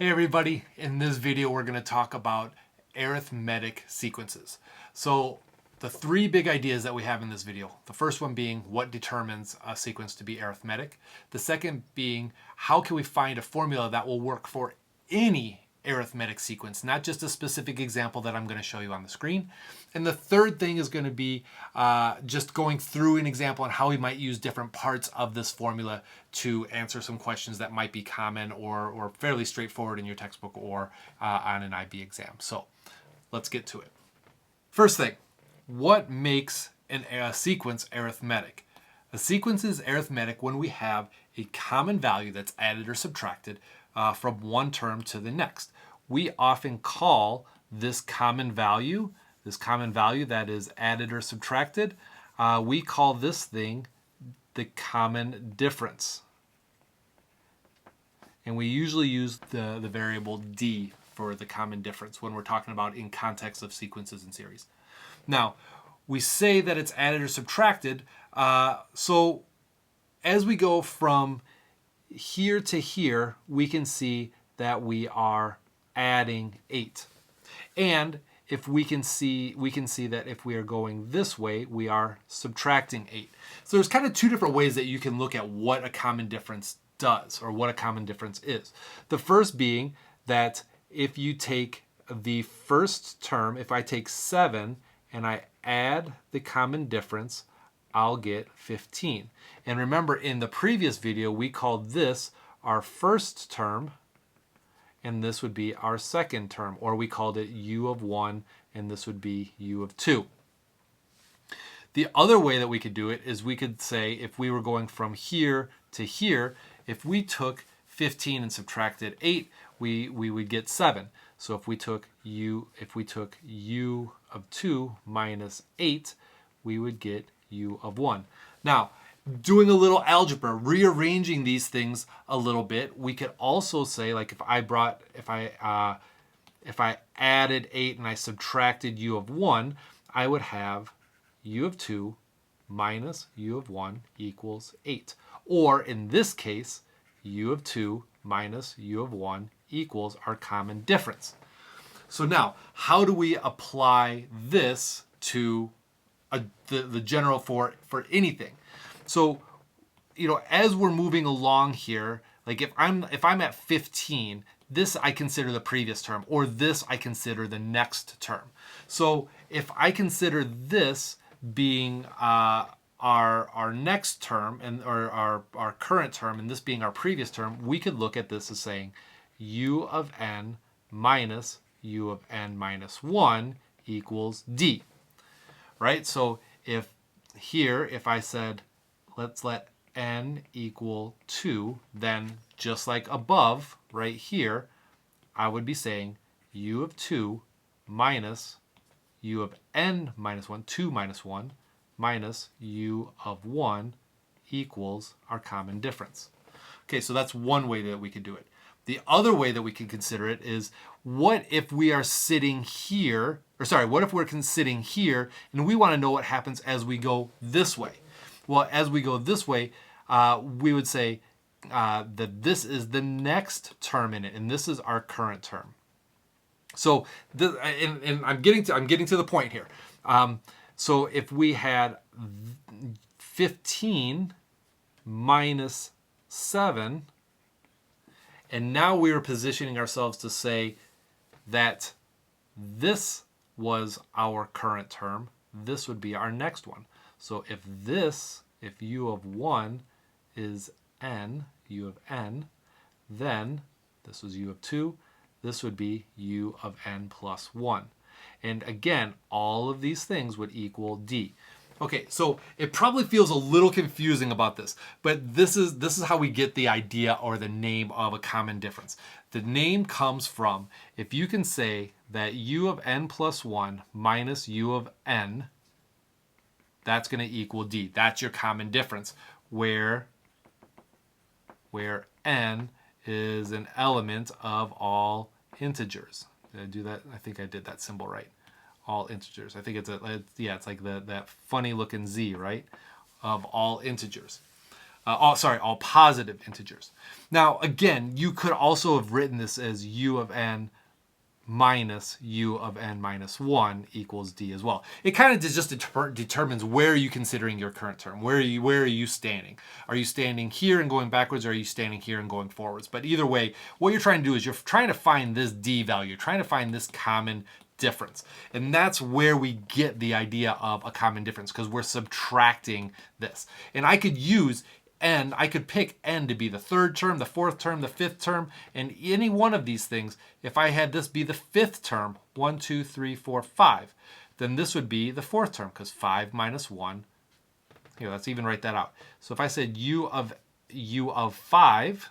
Hey everybody, in this video we're going to talk about arithmetic sequences. So the three big ideas that we have in this video, the first one being what determines a sequence to be arithmetic. The second being how can we find a formula that will work for any arithmetic sequence, not just a specific example that I'm going to show you on the screen. And the third thing is going to be just going through an example on how we might use different parts of this formula to answer some questions that might be common or fairly straightforward in your textbook or on an IB exam. So let's get to it. First thing, what makes a sequence arithmetic? A sequence is arithmetic when we have a common value that's added or subtracted from one term to the next. We often call this common value that is added or subtracted, we call this thing the common difference. And we usually use the variable d for the common difference when we're talking about in context of sequences and series. Now, we say that it's added or subtracted, so as we go from here to here, we can see that we are adding 8. And if we can see that if we are going this way, we are subtracting 8. So there's kind of two different ways that you can look at what a common difference does or what a common difference is. The first being that if you take the first term, if I take 7 and I add the common difference, I'll get 15. And remember, in the previous video, we called this our first term, and this would be our second term, or we called it u of 1, and this would be u of 2. The other way that we could do it is we could say if we were going from here to here, if we took 15 and subtracted 8, we would get 7. So if we took u of 2 minus 8, we would get u of 1. Now, doing a little algebra, rearranging these things a little bit, we could also say, like if I added 8 and I subtracted u of 1, I would have u of 2 minus u of 1 equals 8. Or in this case, u of 2 minus u of 1 equals our common difference. So now, how do we apply this to the general for anything? So, as we're moving along here, like if I'm at 15, this I consider the previous term, or this I consider the next term. So if I consider this being our next term or our current term, and this being our previous term, we could look at this as saying u of n minus u of n minus 1 equals d. Right? So if I said, let's let n equal 2, then just like above, right here, I would be saying u of 2 minus u of n minus 1, 2 minus 1, minus u of 1 equals our common difference. Okay, so that's one way that we could do it. The other way that we can consider it is, what if we are sitting here, what if we're sitting here and we want to know what happens as we go this way? Well, as we go this way, we would say that this is the next term in it, and this is our current term. So, and I'm getting to the point here. So if we had 15 minus 7, and now we are positioning ourselves to say that this was our current term, this would be our next one. So if u of 1 is n, u of n, then this was u of 2, this would be u of n plus 1. And again, all of these things would equal d. Okay, so it probably feels a little confusing about this, but this is how we get the idea or the name of a common difference. The name comes from, if you can say that u of n plus 1 minus u of n, that's going to equal d. That's your common difference, where n is an element of all integers. Did I do that? I think I did that symbol right. All integers. I think it's like that funny looking z, right? Of all integers. all positive integers. Now, again, you could also have written this as u of n minus u of n minus 1 equals d as well. It kind of just determines where are you considering your current term. Where are you standing? Are you standing here and going backwards, or are you standing here and going forwards? But either way, what you're trying to do is you're trying to find this d value. You're trying to find this common difference. And that's where we get the idea of a common difference, because we're subtracting this. And I could use n, I could pick n to be the third term, the fourth term, the fifth term, and any one of these things, if I had this be the fifth term, 1, 2, 3, 4, 5, then this would be the fourth term, because 5 minus 1, here, let's even write that out. So if I said u of 5,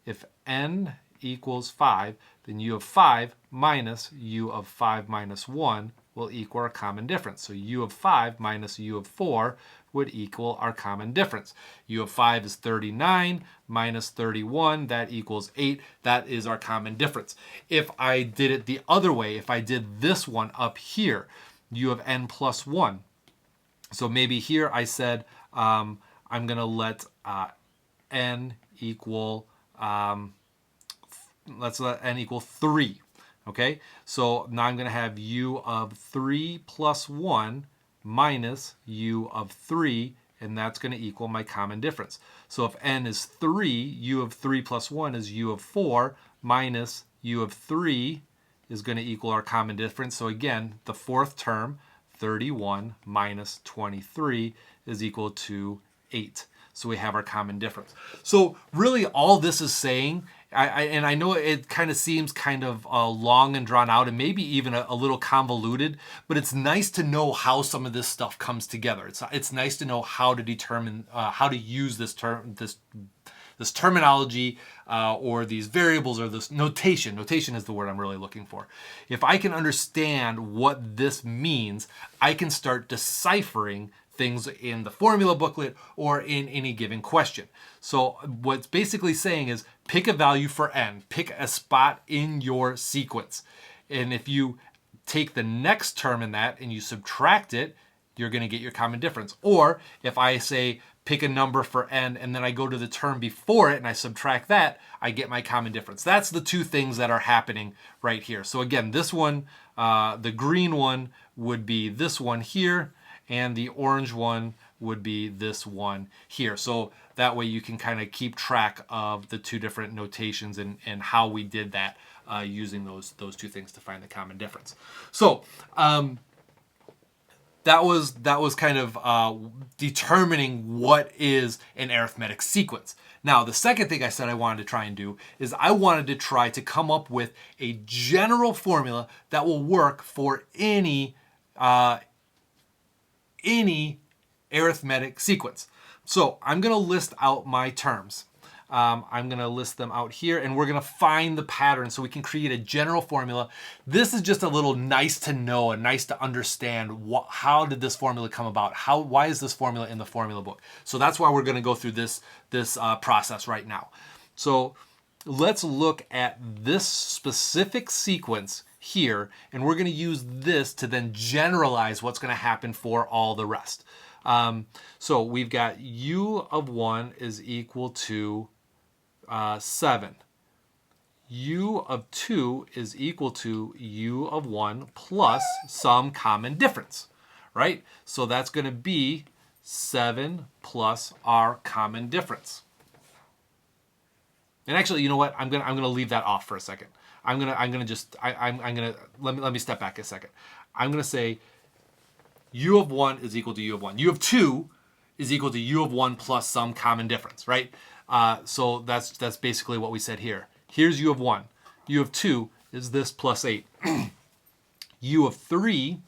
if n equals 5, then u of 5 minus u of 5 minus 1 will equal a common difference. So u of 5 minus u of 4 would equal our common difference. U of 5 is 39 minus 31, that equals 8. That is our common difference. If I did it the other way, if I did this one up here, u of n plus 1. So maybe here I said I'm going to let n equal, let's let n equal 3. Okay, so now I'm going to have u of 3 plus 1 minus u of 3, and that's going to equal my common difference. So if n is 3, u of 3 plus 1 is u of 4 minus u of 3 is going to equal our common difference. So again, the fourth term, 31 minus 23, is equal to 8. So we have our common difference. So really all this is saying, and I know it kind of seems kind of long and drawn out and maybe even a little convoluted, but it's nice to know how some of this stuff comes together. It's nice to know how to determine, how to use this terminology or these variables or this notation. Notation is the word I'm really looking for. If I can understand what this means, I can start deciphering things in the formula booklet or in any given question. So what's basically saying is pick a value for n, pick a spot in your sequence. And if you take the next term in that and you subtract it, you're going to get your common difference. Or if I say pick a number for n and then I go to the term before it and I subtract that, I get my common difference. That's the two things that are happening right here. So again, this one, the green one would be this one here, and the orange one would be this one here. So that way you can kind of keep track of the two different notations and how we did that using those two things to find the common difference. So that was kind of determining what is an arithmetic sequence. Now, the second thing I said I wanted to try and do is I wanted to try to come up with a general formula that will work for any arithmetic sequence. So I'm going to list out my terms. I'm going to list them out here, and we're going to find the pattern so we can create a general formula. This is just a little nice to know and nice to understand how did this formula come about? Why is this formula in the formula book? So that's why we're going to go through this process right now. So let's look at this specific sequence here, and we're going to use this to then generalize what's going to happen for all the rest. So we've got u of 1 is equal to 7. U of 2 is equal to u of 1 plus some common difference, right? So that's going to be 7 plus our common difference. And actually, you know what? I'm gonna leave that off for a second. I'm gonna let me step back a second. I'm gonna say u of 1 is equal to u of 1. U of 2 is equal to u of 1 plus some common difference, right? So that's basically what we said here. Here's u of 1. U of 2 is this plus 8. U of 3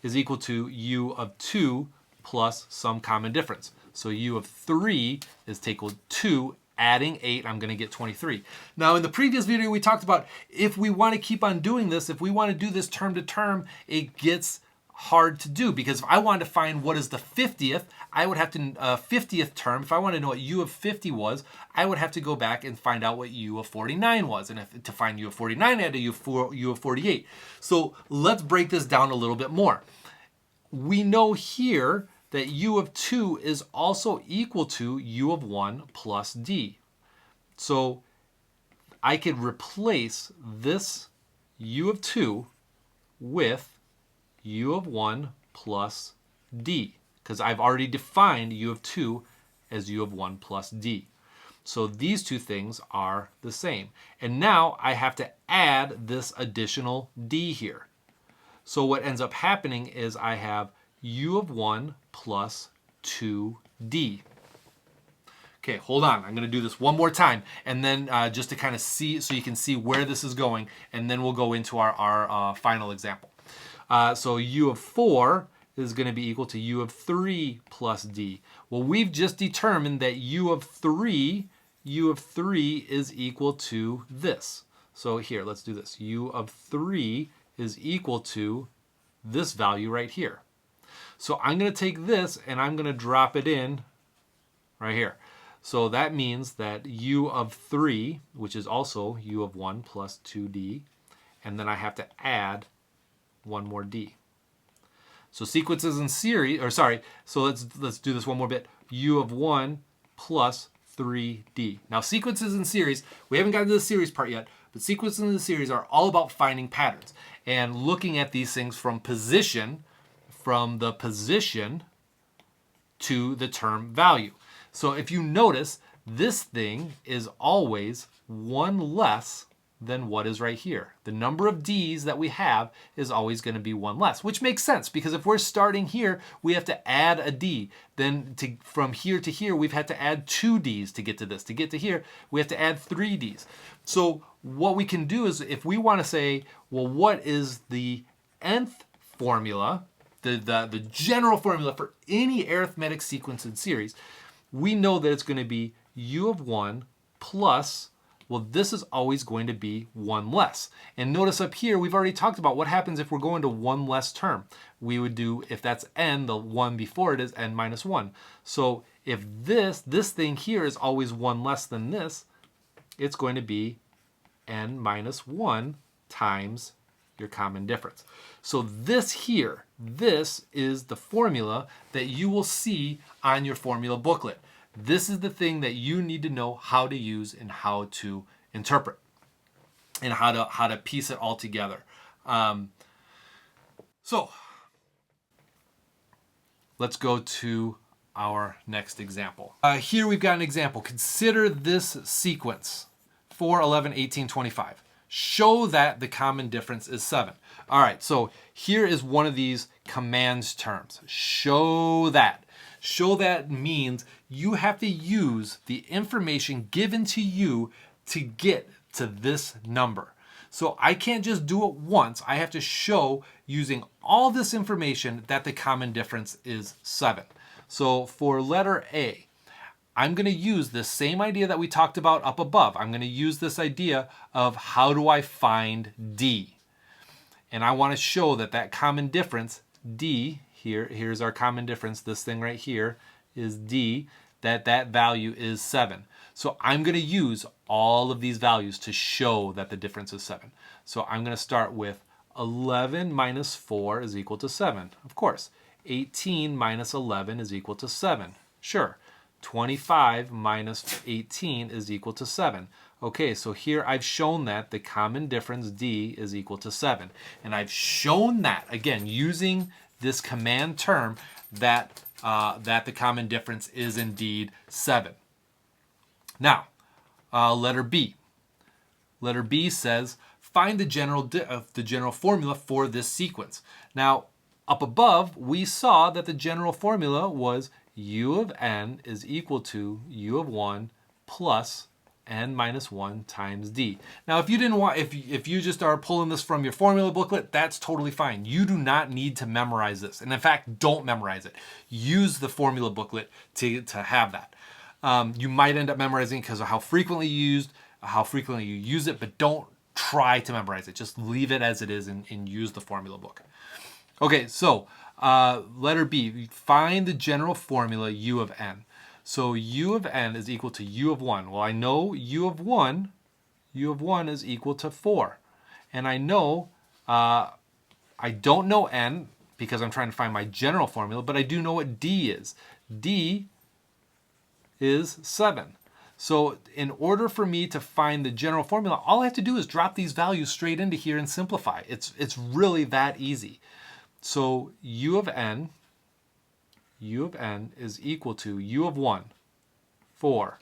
is equal to u of 2 plus some common difference. So u of 3 is equal to 2. Adding 8, I'm going to get 23. Now, in the previous video, we talked about if we want to keep on doing this, if we want to do this term to term, it gets hard to do, because if I wanted to find what is the 50th, I would have to, 50th term, if I want to know what u of 50 was, I would have to go back and find out what u of 49 was. And to find u of 49, I had to u of 48. So let's break this down a little bit more. We know here that u of 2 is also equal to u of 1 plus d. So I could replace this u of 2 with u of 1 plus d, because I've already defined u of 2 as u of 1 plus d. So these two things are the same. And now I have to add this additional d here. So what ends up happening is I have u of 1 plus 2d. Okay, hold on. I'm going to do this one more time, and then just to kind of see, so you can see where this is going, and then we'll go into our final example. So u of 4 is going to be equal to u of 3 plus d. Well, we've just determined that u of 3 is equal to this. So here, let's do this. u of 3 is equal to this value right here. So I'm going to take this and I'm going to drop it in right here. So that means that u of 3, which is also u of 1 plus 2d, and then I have to add one more d. So sequences in series, or sorry, so let's do this one more bit. u of 1 plus 3d. Now sequences in series, we haven't gotten to the series part yet, but sequences in the series are all about finding patterns and looking at these things from the position to the term value. So if you notice, this thing is always one less than what is right here. The number of d's that we have is always going to be one less, which makes sense because if we're starting here, we have to add a d. Then from here to here, we've had to add 2 d's to get to this. To get to here, we have to add 3 d's. So what we can do is if we want to say, well, what is the nth formula, the general formula for any arithmetic sequence in series, we know that it's going to be u of 1 plus, well, this is always going to be one less. And notice up here, we've already talked about what happens if we're going to one less term. We would do, if that's n, the one before it is n minus 1. So if this thing here is always one less than this, it's going to be n minus 1 times your common difference. So this here, this is the formula that you will see on your formula booklet. This is the thing that you need to know how to use and how to interpret and how to piece it all together. So let's go to our next example. Here we've got an example. Consider this sequence, 4, 11, 18, 25. Show that the common difference is 7. All right, so here is one of these commands terms. Show that. Show that means you have to use the information given to you to get to this number. So I can't just do it once. I have to show using all this information that the common difference is 7. So for letter A, I'm going to use the same idea that we talked about up above. I'm going to use this idea of how do I find D. And I want to show that that common difference, D, here's our common difference, this thing right here is D, that value is 7. So I'm going to use all of these values to show that the difference is 7. So I'm going to start with 11 minus 4 is equal to 7. Of course. 18 minus 11 is equal to 7. Sure. 25 minus 18 is equal to 7. Okay, so here I've shown that the common difference D is equal to 7. And I've shown that, again, using this command term, that the common difference is indeed 7. Now, letter B. Letter B says, find the general formula for this sequence. Now, up above, we saw that the general formula was u of n is equal to u of 1 plus n minus 1 times d. Now, if you didn't want, if you just are pulling this from your formula booklet, that's totally fine. You do not need to memorize this. And in fact, don't memorize it. Use the formula booklet to have that. You might end up memorizing because of how frequently you use it, but don't try to memorize it. Just leave it as it is and use the formula book. Okay, so letter B, find the general formula u of n. So u of n is equal to u of 1. Well, I know u of 1 is equal to 4. And I know, I don't know n, because I'm trying to find my general formula, but I do know what D is. D is 7. So in order for me to find the general formula, all I have to do is drop these values straight into here and simplify. It's really that easy. So u of n is equal to u of 1, 4,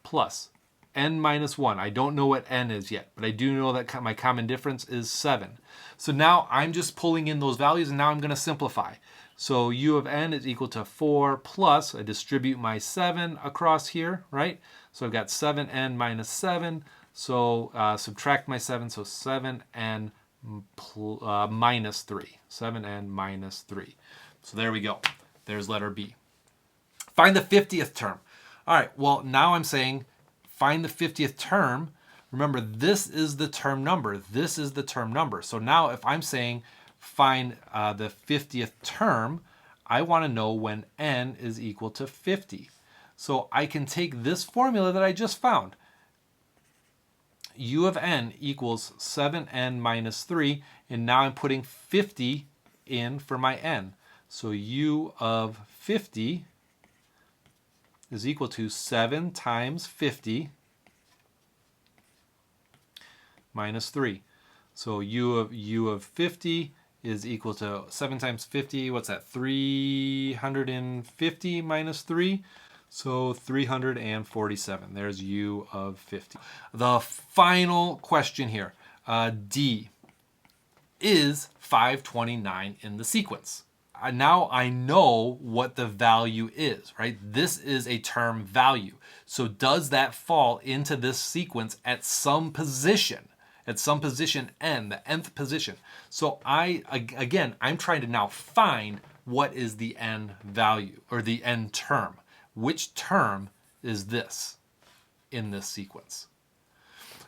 plus n minus 1. I don't know what n is yet, but I do know that my common difference is 7. So now I'm just pulling in those values, and now I'm going to simplify. So u of n is equal to 4 plus, I distribute my 7 across here, right? So I've got 7n minus 7. So subtract my 7, so 7n minus 3. 7n minus 3. So there we go. There's letter B. Find the 50th term. All right, well, now I'm saying find the 50th term. Remember, this is the term number. This is the term number. So now if I'm saying find the 50th term, I want to know when n is equal to 50. So I can take this formula that I just found. U of n equals 7n minus 3, and now I'm putting 50 in for my n. So u of 50 is equal to 7 times 50 minus 3. So u of 50 is equal to 7 times 50, what's that, 350 minus 3? So 347. There's u of 50. The final question here, D. Is 529 in the sequence? Now I know what the value is, right? This is a term value. So does that fall into this sequence at some position? At some position n, the nth position. So I'm trying to now find what is the n value, or the n term. Which term is this in this sequence?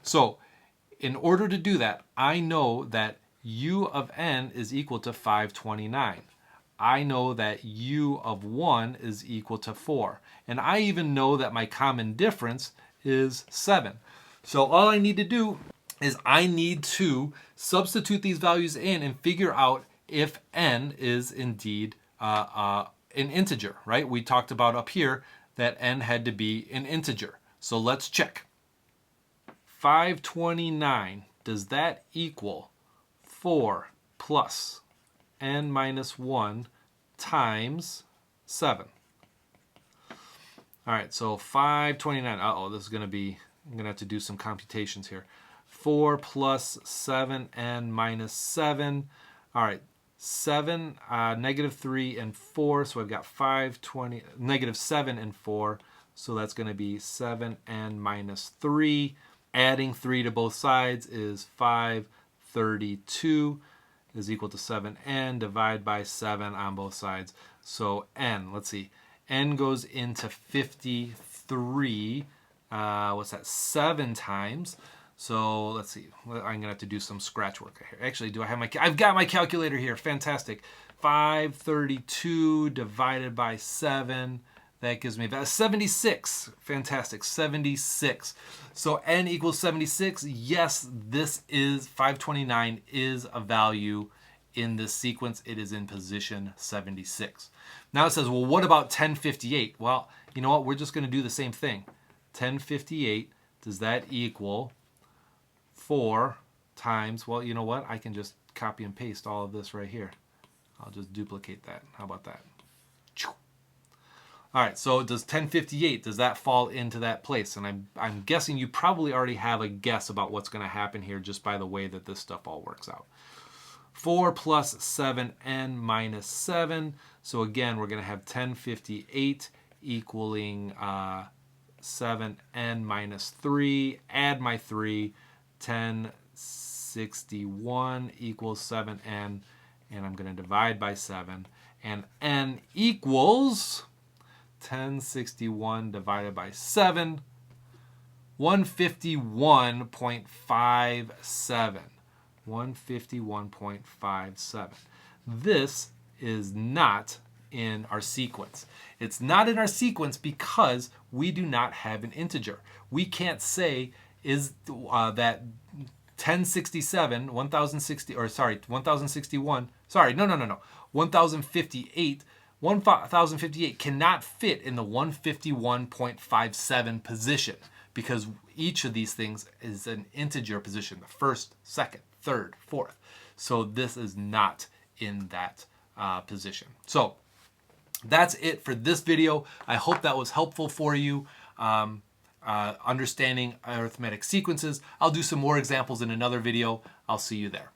So in order to do that, I know that u of n is equal to 529. I know that u of 1 is equal to 4. And I even know that my common difference is 7. So all I need to do is I need to substitute these values in and figure out if n is indeed an integer, right? We talked about up here that n had to be an integer. So let's check. 529, does that equal 4 plus n minus 1 times 7? All right, so 529, this is going to be, I'm going to have to do some computations here. 4 plus 7n minus 7. All right, 7, negative 3 and 4, so I've got 520, negative 7 and 4, so that's going to be 7n minus 3. Adding 3 to both sides is 532 is equal to 7n, divide by 7 on both sides. So n, let's see, n goes into 53, what's that, 7 times. So let's see, I'm going to have to do some scratch work here. Actually, I've got my calculator here, fantastic. 532 divided by 7, that gives me about 76. Fantastic, 76. So n equals 76. Yes, this is 529 is a value in this sequence. It is in position 76. Now it says, well, what about 1058? Well, you know what? We're just going to do the same thing. 1058, does that equal 4 times, well, you know what? I can just copy and paste all of this right here. I'll just duplicate that. How about that? All right, so does 1058, does that fall into that place? And I'm guessing you probably already have a guess about what's going to happen here just by the way that this stuff all works out. 4 plus 7n minus 7. So again, we're going to have 1058 equaling 7n minus 3. Add my 3. 1061 equals 7n. And I'm going to divide by 7. And n equals 1061 divided by 7, 151.57. 151.57. This is not in our sequence. It's not in our sequence because we do not have an integer. We can't say is that 1067, 1060, or sorry, 1061, sorry, no, 1058, 1058 cannot fit in the 151.57 position because each of these things is an integer position, the first, second, third, fourth. So this is not in that position. So that's it for this video. I hope that was helpful for you. Understanding arithmetic sequences. I'll do some more examples in another video. I'll see you there.